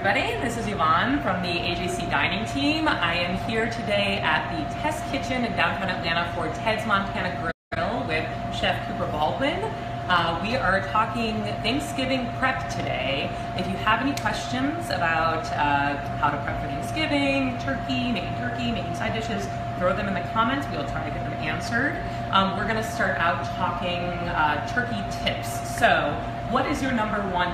everybody. This is Yvonne from the AJC Dining Team. I am here today at the Test Kitchen in downtown Atlanta for Ted's Montana Grill with Chef Cooper Baldwin. We are talking Thanksgiving prep today. If you have any questions about how to prep for Thanksgiving, turkey, making side dishes, throw them in the comments. We'll try to get them answered. We're going to start out talking turkey tips. So, what is your #1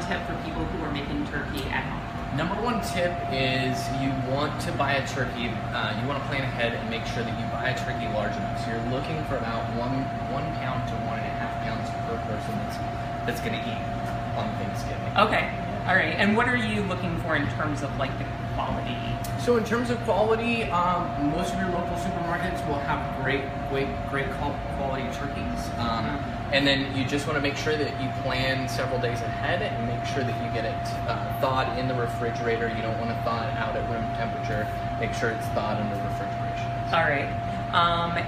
tip for people who are making turkey at home? #1 tip is you want to buy a turkey, you want to plan ahead and make sure that you buy a turkey large enough. So you're looking for about 1 pound to 1.5 pounds per person that's going to eat on Thanksgiving. Okay, all right. And what are you looking for in terms of like the quality? So in terms of quality, most of your local supermarkets will have great quality turkeys. And then you just want to make sure that you plan several days ahead and make sure that you get it thawed in the refrigerator. You don't want to thaw it out at room temperature. Make sure it's thawed under refrigeration. All right.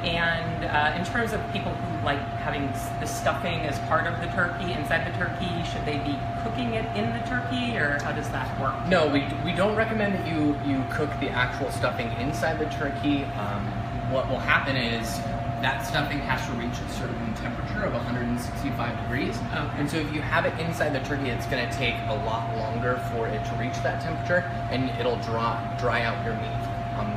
And in terms of people who like having the stuffing as part of the turkey, inside the turkey, should they be cooking it in the turkey, or how does that work? No, we don't recommend that you cook the actual stuffing inside the turkey. What will happen is that stuffing has to reach a certain temperature of 165 degrees. Okay. And so if you have it inside the turkey, it's going to take a lot longer for it to reach that temperature, and it'll dry out your meat on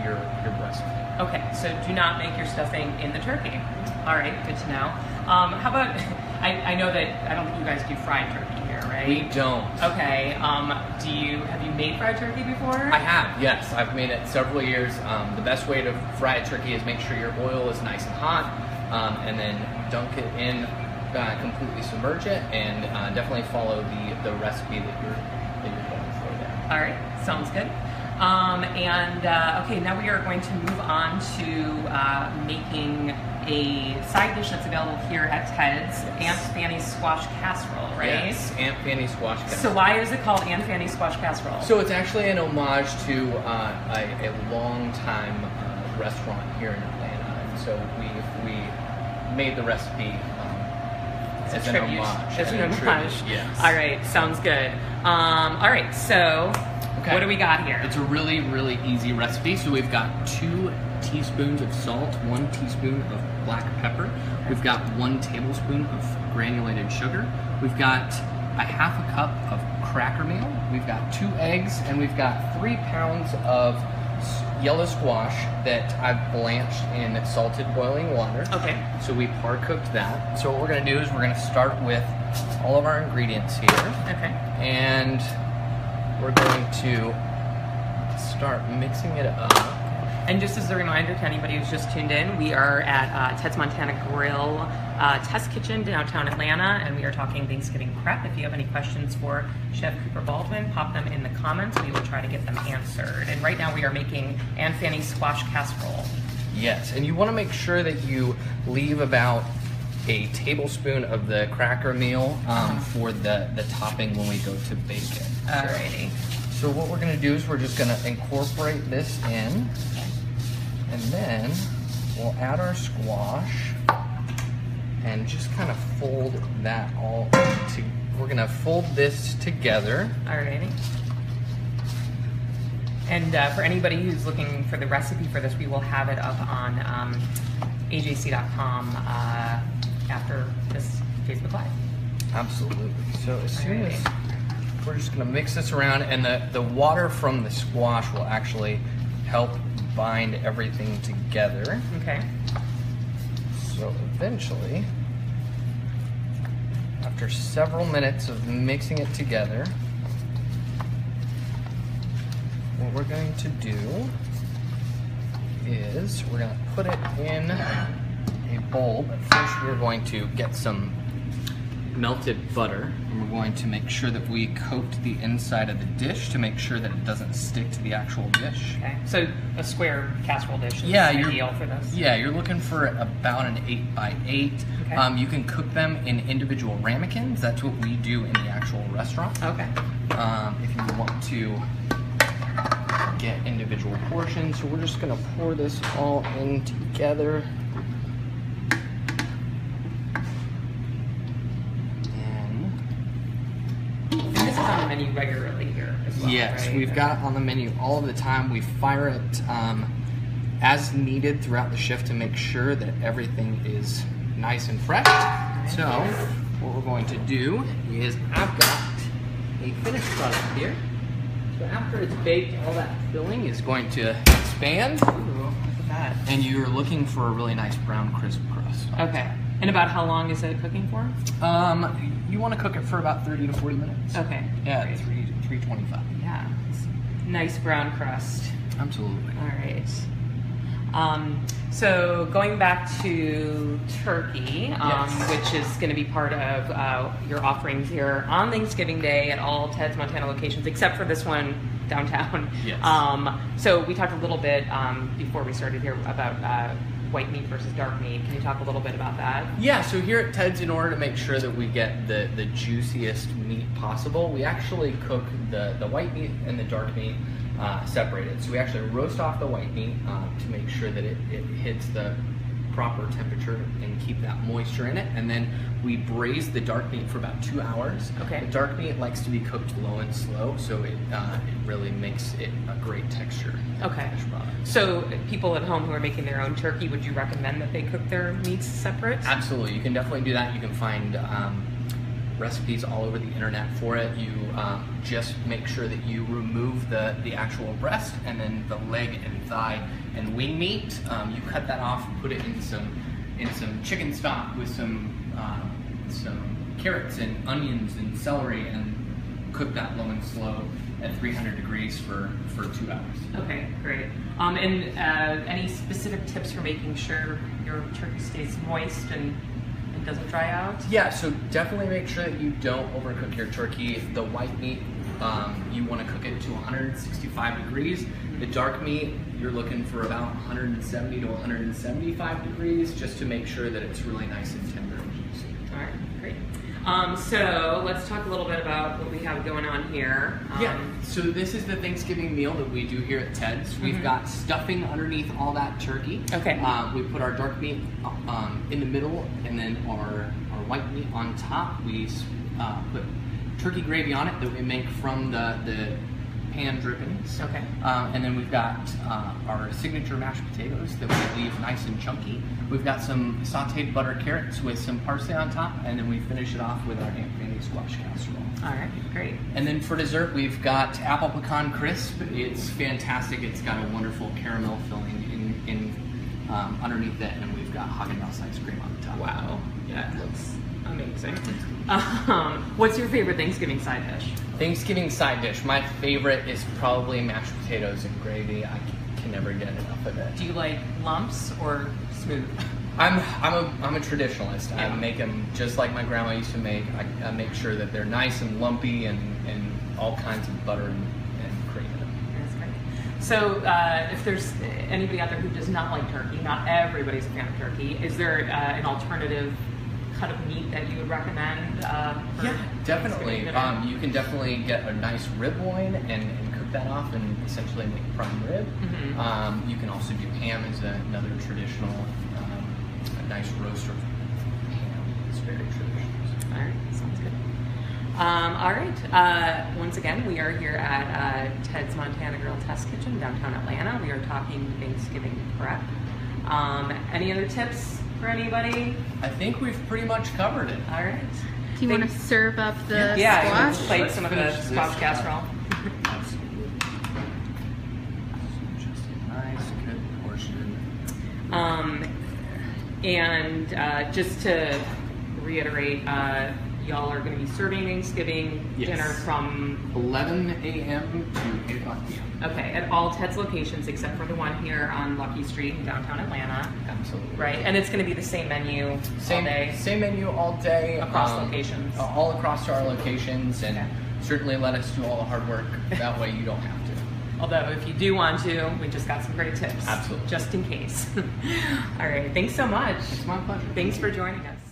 your breast meat. Okay, so do not make your stuffing in the turkey. All right, good to know. How about, I know that, I don't think you guys do fried turkey here, right? We don't. Okay, have you made fried turkey before? I have, yes. I've made it several years. The best way to fry a turkey is make sure your oil is nice and hot, and then dunk it in, completely submerge it, and definitely follow the recipe that you're going for there. All right, sounds good. Okay, now we are going to move on to making a side dish that's available here at Ted's, Aunt Fanny's Squash Casserole, right? Yes, Aunt Fanny's Squash Casserole. So why is it called Aunt Fanny's Squash Casserole? So it's actually an homage to a long-time restaurant here in Atlanta, and so we made the recipe as an homage. As an homage. Yes. All right, sounds good. All right, so what do we got here? It's a really, really easy recipe. So we've got 2 teaspoons of salt, 1 teaspoon of black pepper. We've got 1 tablespoon of granulated sugar. We've got a 1/2 cup of cracker meal. We've got 2 eggs, and we've got 3 pounds of yellow squash that I've blanched in salted boiling water. Okay. So we par-cooked that. So what we're gonna do is we're gonna start with all of our ingredients here. Okay. And we're going to start mixing it up. And just as a reminder to anybody who's just tuned in, we are at Ted's Montana Grill Test Kitchen, downtown Atlanta, and we are talking Thanksgiving prep. If you have any questions for Chef Cooper Baldwin, pop them in the comments. We will try to get them answered. And right now we are making Aunt Fanny's Squash Casserole. Yes, and you want to make sure that you leave about a tablespoon of the cracker meal for the topping when we go to bake it. Alrighty. So what we're going to do is we're just going to incorporate this in, and then we'll add our squash and just kind of fold that all together. We're going to fold this together. Alrighty. And for anybody who's looking for the recipe for this, we will have it up on ajc.com after this Facebook Live. Absolutely. So as soon as we're just going to mix this around, and the water from the squash will actually help bind everything together. Okay. So eventually, after several minutes of mixing it together, what we're going to do is we're going to put it in a bowl, but first we're going to get some melted butter, and we're going to make sure that we coat the inside of the dish to make sure that it doesn't stick to the actual dish. Okay, so a square casserole dish is ideal for this? Yeah, you're looking for about an 8x8. Okay. You can cook them in individual ramekins. That's what we do in the actual restaurant. Okay. If you want to get individual portions. So we're just going to pour this all in together. menu regularly here as well. Yes, right? we've got it on the menu all the time. We fire it as needed throughout the shift to make sure that everything is nice and fresh. So what we're going to do is I've got a finished product here. So after it's baked, all that filling is going to expand. Ooh, look at that. And you're looking for a really nice brown crisp crust. Okay. And about how long is it cooking for? You want to cook it for about 30 to 40 minutes. Okay. Yeah, Great. 325. Yeah. Nice brown crust. Absolutely. All right. So going back to turkey, Yes. which is going to be part of your offerings here on Thanksgiving Day at all Ted's Montana locations, except for this one downtown. Yes. So we talked a little bit before we started here about white meat versus dark meat. Can you talk a little bit about that? Yeah, so here at Ted's, in order to make sure that we get the juiciest meat possible, we actually cook the white meat and the dark meat separated. So we actually roast off the white meat to make sure that it hits the proper temperature and keep that moisture in it. And then we braise the dark meat for about 2 hours. Okay. The dark meat likes to be cooked low and slow, so it really makes it a great texture. Okay. Finished product. So people at home who are making their own turkey, would you recommend that they cook their meats separate? Absolutely, you can definitely do that. You can find recipes all over the internet for it. You just make sure that you remove the actual breast and then the leg and thigh and wing meat. You cut that off, put it in some chicken stock with some carrots and onions and celery, and cook that low and slow at 300 degrees for 2 hours. Okay, great. Any specific tips for making sure your turkey stays moist and doesn't dry out? Yeah, so definitely make sure that you don't overcook your turkey. The white meat, you want to cook it to 165 degrees. The dark meat, you're looking for about 170 to 175 degrees, just to make sure that it's really nice and tender and juicy. All right, great. So let's talk a little bit about what we have going on here. Yeah, so this is the Thanksgiving meal that we do here at Ted's. We've got stuffing underneath all that turkey. Okay. We put our dark meat in the middle, and then our white meat on top. We put turkey gravy on it that we make from the pan drippings. Okay. And then we've got our signature mashed potatoes that we leave nice and chunky. We've got some sauteed butter carrots with some parsley on top, and then we finish it off with our ham cranny squash casserole. All right, great. And then for dessert, we've got apple pecan crisp. It's fantastic. It's got a wonderful caramel filling in underneath it, and we've got Haagen-Dazs ice cream on the top. Wow, that looks amazing. What's your favorite Thanksgiving side dish? Thanksgiving side dish. My favorite is probably mashed potatoes and gravy. I can never get enough of it. Do you like lumps or smooth? I'm a traditionalist. Yeah. I make them just like my grandma used to make. I make sure that they're nice and lumpy and all kinds of butter and cream in them. That's great. So if there's anybody out there who does not like turkey, not everybody's a fan of turkey, is there an alternative cut of meat that you would recommend? Yeah, definitely. You can definitely get a nice rib loin and cook that off and essentially make prime rib. Mm-hmm. You can also do ham as another traditional, a nice roast of ham. It's very traditional. All right, sounds good. All right, once again, we are here at Ted's Montana Grill Test Kitchen, downtown Atlanta. We are talking Thanksgiving prep. Any other tips for anybody? I think we've pretty much covered it. All right. Do you want to serve up the Yeah, squash? plate Let's some of the finish this squash casserole. Absolutely. Just a nice, good portion. And just to reiterate, y'all are going to be serving Thanksgiving Yes. dinner from 11 a.m. to 8 o'clock p.m. Okay, at all Ted's locations except for the one here on Lucky Street in downtown Atlanta. Absolutely. Right, and it's going to be the same menu all day Same menu all day. across locations. All across our locations, and Okay. certainly let us do all the hard work. That way you don't have to. Although if you do want to, we just got some great tips. Absolutely. Just in case. All right, thanks so much. It's my pleasure. Thanks for joining us.